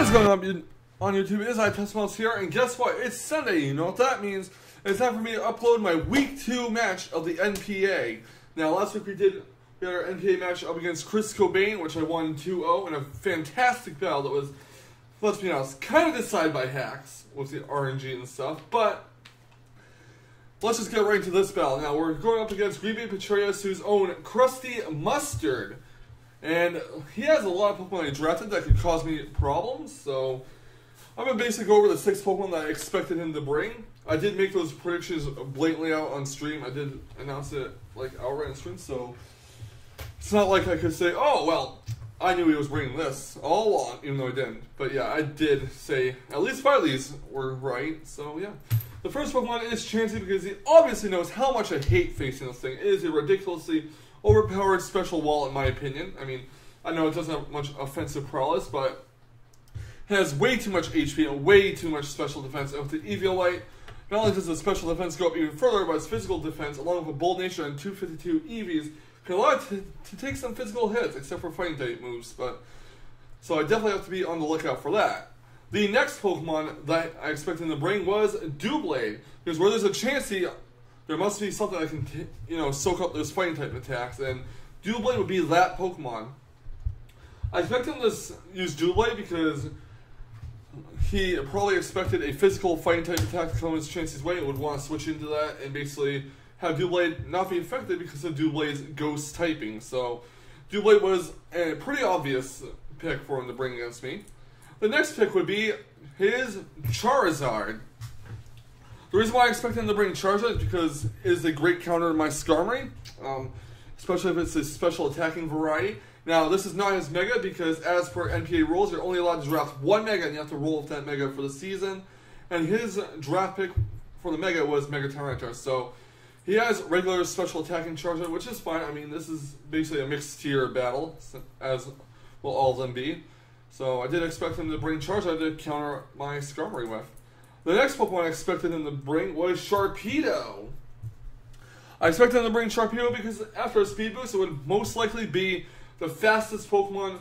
What is going on YouTube? It is CrustyMustard here, and guess what? It's Sunday. You know what that means? It's time for me to upload my Week 2 match of the NPA. Now, last week we had our NPA match up against Chris Cobain, which I won 2-0 in a fantastic battle that was, let's be honest, kind of decided by hacks with the RNG and stuff. But let's just get right into this battle. Now, we're going up against Pachirisus' own CrustyMustard. And he has a lot of Pokemon he drafted that could cause me problems, so I'm going to basically go over the 6 Pokemon that I expected him to bring. I did make those predictions blatantly out on stream. I did announce it like outright on stream, so it's not like I could say, oh, well, I knew he was bringing this all along, even though I didn't. But yeah, I did say at least 5 of these were right, so yeah. The first Pokemon is Chansey because he obviously knows how much I hate facing this thing. It is a ridiculously overpowered special wall, in my opinion. I mean, I know it doesn't have much offensive prowess, but it has way too much HP and way too much special defense. And with the Eviolite, not only does the special defense go up even further, but its physical defense, along with a bold nature and 252 EVs, can allow it to take some physical hits, except for fighting type moves. But so I definitely have to be on the lookout for that. The next Pokemon that I expected him to bring was Doublade, because where there's a Chansey, there must be something that can, soak up those fighting type attacks, and Doublade would be that Pokemon. I expect him to use Doublade because he probably expected a physical fighting type attack to come his Chansey's way and would want to switch into that and basically have Doublade not be affected because of Doublade's ghost typing. So Doublade was a pretty obvious pick for him to bring against me. The next pick would be his Charizard. The reason why I expect him to bring Charizard is because it is a great counter to my Skarmory, especially if it's a special attacking variety. Now, this is not his Mega because, as per NPA rules, you're only allowed to draft 1 Mega and you have to roll with that Mega for the season. And his draft pick for the Mega was Mega Tyranitar. So, he has regular special attacking Charizard, which is fine. I mean, this is basically a mixed tier battle, as will all of them be. So, I did expect him to bring Charizard to counter my Skarmory with. The next Pokemon I expected him to bring was Sharpedo. I expected him to bring Sharpedo because after a speed boost, it would most likely be the fastest Pokemon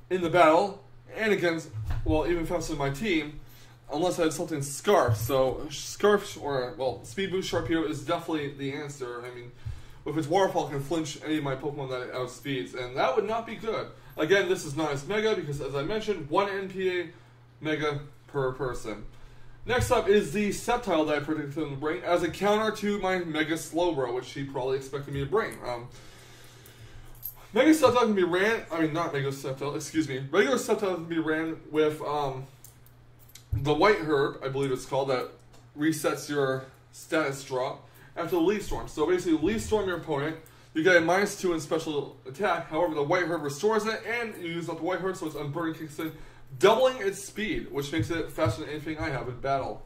in the battle, and against, well, even faster than my team, unless I had something Scarf. So, Scarf, or, well, speed boost Sharpedo is definitely the answer. I mean, with its Waterfall, can flinch any of my Pokemon that it outspeeds, and that would not be good. Again, this is not his Mega because, as I mentioned, 1 NPA Mega per person. Next up is the Sceptile that I predicted him to bring as a counter to my Mega Slowbro, which he probably expected me to bring. Mega Sceptile can be ran, not Mega Sceptile, excuse me. Regular Sceptile can be ran with the White Herb, I believe it's called, that resets your status drop after the Leaf Storm. So basically, Leaf Storm your opponent, you get a -2 in special attack, however, the White Herb restores it, and you use up the White Herb so its Unburden kicks in, doubling its speed, which makes it faster than anything I have in battle.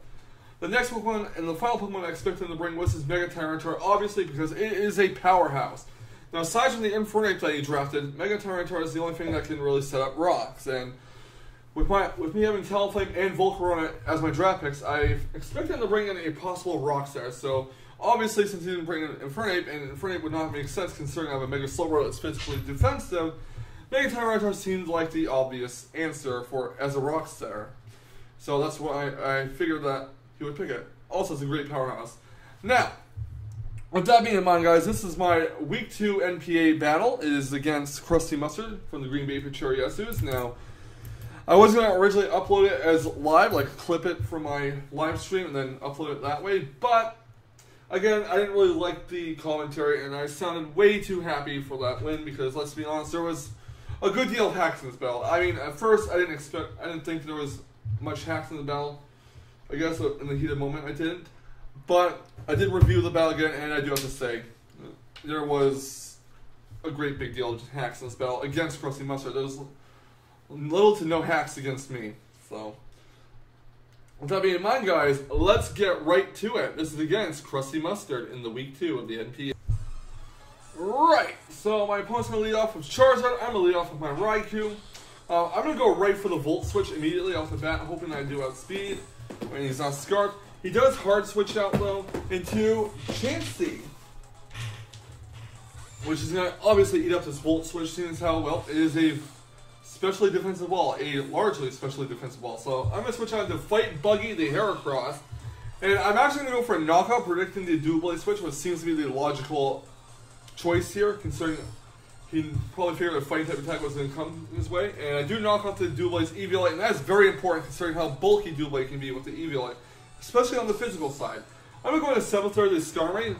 The next Pokemon, and the final Pokemon I expected him to bring was his Mega Tyranitar, obviously because it is a powerhouse. Now, aside from the Infernape that he drafted, Mega Tyranitar is the only thing that can really set up rocks, and with me having Talonflame and Volcarona as my draft picks, I expected him to bring in a possible Rock Star. So, obviously, since he didn't bring in Infernape, and Infernape would not make sense considering I have a Mega Slowbro that's physically defensive, Mega Tyranitar seemed like the obvious answer as a Rock Star. So that's why I figured that he would pick it. Also, it's a great powerhouse. Now, with that being in mind, guys, this is my Week 2 NPA battle. It is against CrustyMustard from the Green Bay Pachirisus. Now, I was going to originally upload it as live, like clip it from my live stream and then upload it that way, but again, I didn't really like the commentary, and I sounded way too happy for that win because, let's be honest, there was a good deal of hacks in this battle. I mean, at first, I didn't think there was much hacks in the battle. I guess in the heat of the moment, I didn't. But I did review the battle again, and I do have to say, there was a great big deal of hacks in this battle against CrustyMustard. There was little to no hacks against me. So, with that being in mind, guys, let's get right to it. This is against CrustyMustard in the Week 2 of the NPA. Right, so my opponent's going to lead off with Charizard. I'm going to lead off with my Raichus. I'm going to go right for the Volt Switch immediately off the bat, hoping I do outspeed when he's not Scarf. He does hard switch out, though, into Chansey, which is going to obviously eat up this Volt Switch, seeing as how, well, it is a specially defensive wall, a largely specially defensive wall. So I'm going to switch on to Fight Buggy the Heracross. And I'm actually going to go for a knockout, predicting the Doublade switch, which seems to be the logical choice here, considering he probably figured a fighting type attack was going to come his way. And I do knock out the Doublade's Eviolite, and that's very important considering how bulky Doublade can be with the Eviolite, especially on the physical side. I'm going to go into 7th third of the Skarmory,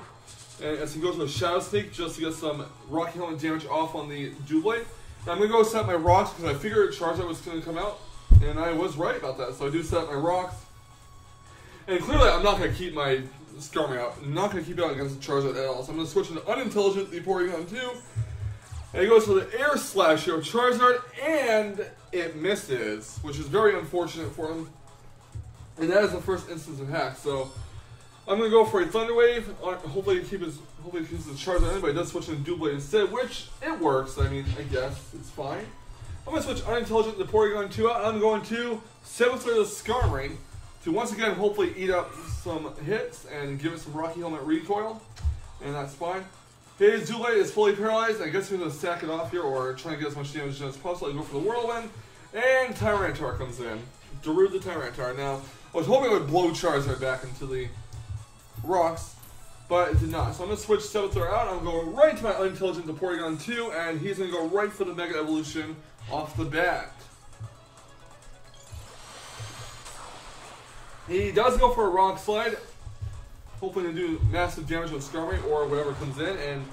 and as he goes to a Shadow Sneak just to get some Rocky Helmet damage off on the Doublade. And I'm going to go set my rocks because I figured Charizard was going to come out, and I was right about that. So I do set my rocks. And clearly I'm not going to keep my Skarmory out. I'm not going to keep it out against the Charizard at all. So I'm going to switch into Unintelligent, the Porygon 2. And he goes for the Air Slash here of Charizard, and it misses, which is very unfortunate for him. And that is the first instance of hack. So I'm going to go for a Thunder Wave. Hopefully he keeps his Charizard in, but he does switch into Doublade instead, which it works. I mean, I guess it's fine. I'm going to switch Unintelligent, the Porygon 2 out. I'm going to 7th third of the Skarmory to once again hopefully eat up some hits and give it some Rocky Helmet recoil, and that's fine. His Doublade is fully paralyzed. I guess he's going to sack it off here or try and get as much damage as possible. I go for the Whirlwind, and Tyranitar comes in. Darude the Tyranitar. Now, I was hoping it would blow Charizard back into the rocks, but it did not. So I'm going to switch 7th third out. I'm going right to my Unintelligent, the Porygon 2, and he's going to go right for the Mega Evolution off the bat. He does go for a Rock Slide, hoping to do massive damage with Skarmory or whatever comes in, and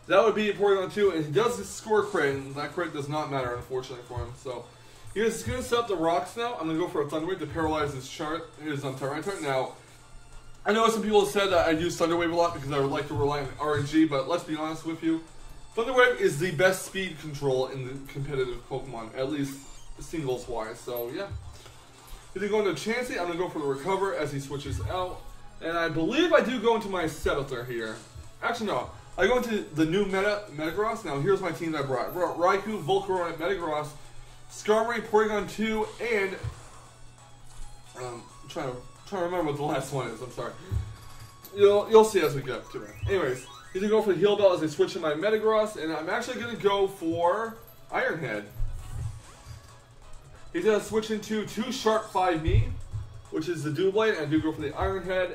that would be Porygon 2, and he does score a crit, and that crit does not matter, unfortunately, for him. So he's going to set up the rocks now. I'm going to go for a Thunder Wave to paralyze his Tyranitar. Now, I know some people have said that I use Thunder Wave a lot because I would like to rely on RNG, but let's be honest with you. Thunder Wave is the best speed control in the competitive Pokemon, at least singles-wise, so yeah. If you go into Chansey, I'm going to go for the Recover as he switches out. And I believe I do go into my 7th here. Actually, no. I go into the new Metagross. Now, here's my team that I brought. I brought Raichus, Volcarona, Metagross, Skarmory, Porygon 2, and... I'm trying to remember what the last one is. I'm sorry. You'll see as we get up to it. Anyways, he's going to go for the Heal Bell as I switch to my Metagross. And I'm actually going to go for Iron Head. He's going to switch into 2 Sharp 5-Me, which is the Doublade, and I do go for the Iron Head.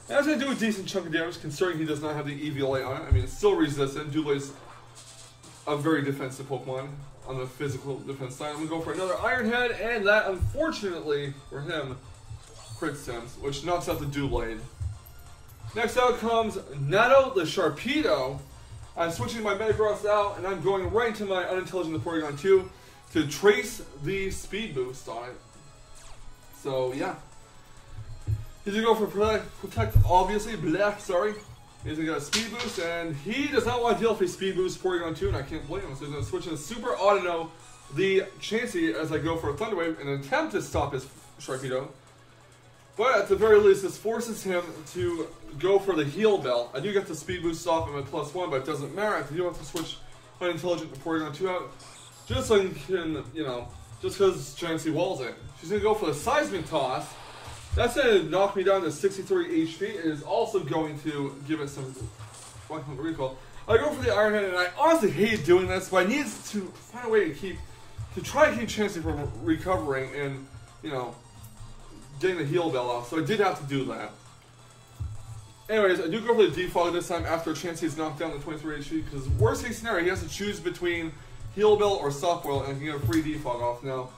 And that's going to do a decent chunk of damage, considering he does not have the Eviolite on it. I mean, it's still resistant. Doublade's a very defensive Pokemon on the physical defense side. I'm going to go for another Iron Head, and that, unfortunately, for him, crit stems, which knocks out the Doublade. Next out comes Nato the Sharpedo. I'm switching my Metagross out, and I'm going right into my Unintelligent the Porygon 2 to trace the speed boost on it. So, yeah. He's going to go for Protect, obviously. Sorry. He's going to get a speed boost, and he does not want to deal with a speed boost Porygon 2, and I can't blame him. So he's going to switch into Super Audino the Chansey as I go for a Thunder Wave in an attempt to stop his Sharpedo. But at the very least, this forces him to go for the Heal Bell. I do get the speed boost off him at +1, but it doesn't matter. I do have to switch Unintelligent to Porygon 2 out. Just so you can, just because Chansey walls it. She's going to go for the Seismic Toss. That's going to knock me down to 63 HP. It is also going to give it some recall. I go for the Iron Head, and I honestly hate doing this, but I need to find a way to try to keep Chansey from recovering and, getting the Heal Bell off. So I did have to do that. Anyways, I do go for the Defog this time after Chansey's knocked down to 23 HP, because worst case scenario, he has to choose between Heal Bell or Soft Boil, and I can get a free Defog off. Now,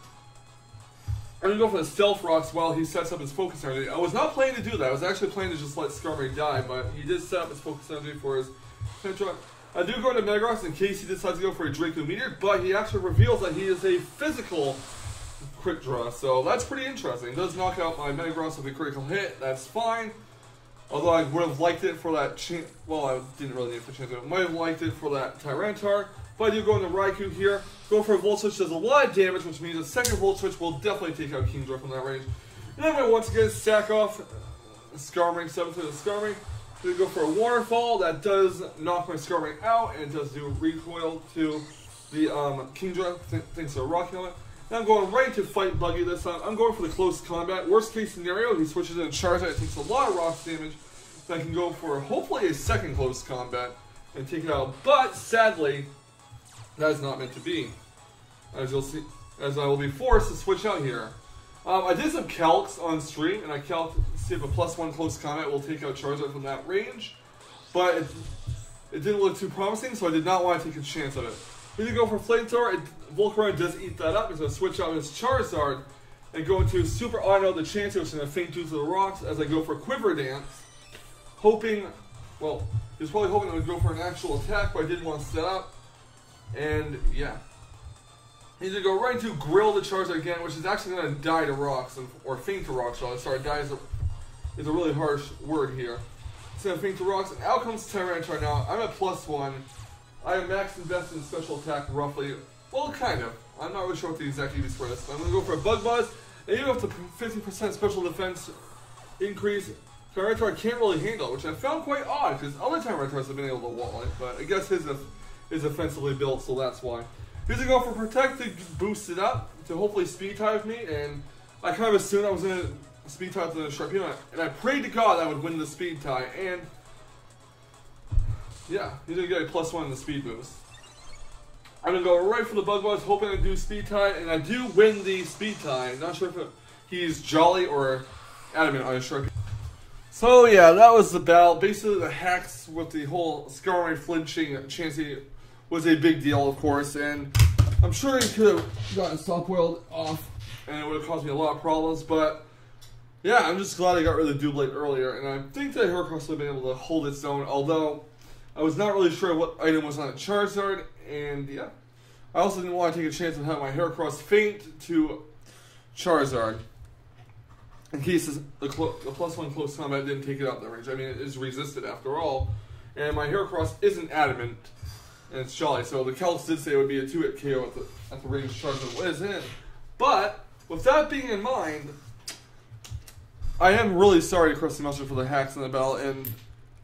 I'm going to go for the Stealth Rocks while he sets up his Focus Energy. I was not planning to do that. I was actually planning to just let Skarmory die, but he did set up his Focus Energy for his Pinch-Rock. I do go into Metagross in case he decides to go for a Draco Meteor, but he actually reveals that he is a physical crit draw, so that's pretty interesting. It does knock out my Metagross with a critical hit. That's fine. Although I would have liked it for that well, I didn't really need it for Chansey. I might have liked it for that Tyranitar. But I do go into Raikou here. Go for a Volt Switch, does a lot of damage, which means a second Volt Switch will definitely take out Kingdra from that range. And I'm going to once again sack off Skarmory, 7th to the Skarmory. Then go for a Waterfall. That does knock my Skarmory out, and it does do recoil to the Kingdra, thanks to a Rock Helmet. And I'm going right to Fight Buggy this time. I'm going for the Close Combat. Worst case scenario, he switches in Charizard. It takes a lot of rocks damage. Then I can go for hopefully a second Close Combat and take it out. But sadly, that is not meant to be. as you'll see, as I will be forced to switch out here. I did some calcs on stream, and I calced to see if a +1 close combat will take out Charizard from that range, but it didn't look too promising, so I did not want to take a chance of it. We did go for Flamethrower. Volcarona does eat that up, so I switch out his Charizard and go into Super Auto the Chansey, which is going to faint due to the rocks as I go for Quiver Dance, hoping, well, he was probably hoping I would go for an actual attack, but I didn't want to set up, and yeah. He's going to go right into Grill the Charizard again, which is actually going to die to rocks, or faint to rocks, sorry, die is a really harsh word here. It's going to faint to rocks, and out comes Tyranitar now. I'm at +1. I have max invested in special attack roughly, well, kind of. I'm not really sure what the exact EV spread is. I'm going to go for a Bug Buzz, and even with the 50% special defense increase, Tyranitar can't really handle it, which I found quite odd, because other Tyranitars have been able to wall it, but I guess his is offensively built, so that's why. Here's a go for Protect to boost it up, to hopefully speed type me, and I kind of assumed I was going to speed type the Sharpedo, and I prayed to God I would win the speed tie, and yeah, he's going to get a +1 in the speed boost. I'm going to go right for the Bug Buzz, hoping to do speed tie, and I do win the speed tie. Not sure if he's Jolly or Adamant on his Sharpedo. So yeah, that was the battle. Basically the hacks with the whole Skarmory flinching Chansey was a big deal, of course, and I'm sure he could have gotten Softboiled off, and it would have caused me a lot of problems, but yeah, I'm just glad I got rid of the Doublade earlier, and I think that Heracross would have been able to hold its own, although I was not really sure what item was on a Charizard, and yeah. I also didn't want to take a chance of having my Heracross faint to Charizard, in case the +1 close combat didn't take it out that range. I mean, it is resisted after all, and my Heracross isn't Adamant, and it's Jolly, so the calcs did say it would be a 2-hit KO at the range Charizard is in. But, with that being in mind, I am really sorry to CrustyMustard for the hacks in the battle, and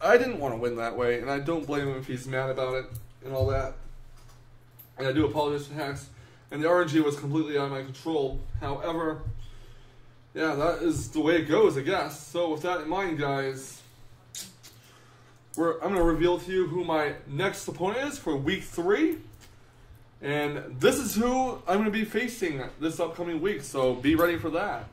I didn't want to win that way, and I don't blame him if he's mad about it and all that. And I do apologize for the hacks, and the RNG was completely out of my control. However, yeah, that is the way it goes, I guess. So with that in mind, guys, I'm going to reveal to you who my next opponent is for Week 3. And this is who I'm going to be facing this upcoming week, so be ready for that.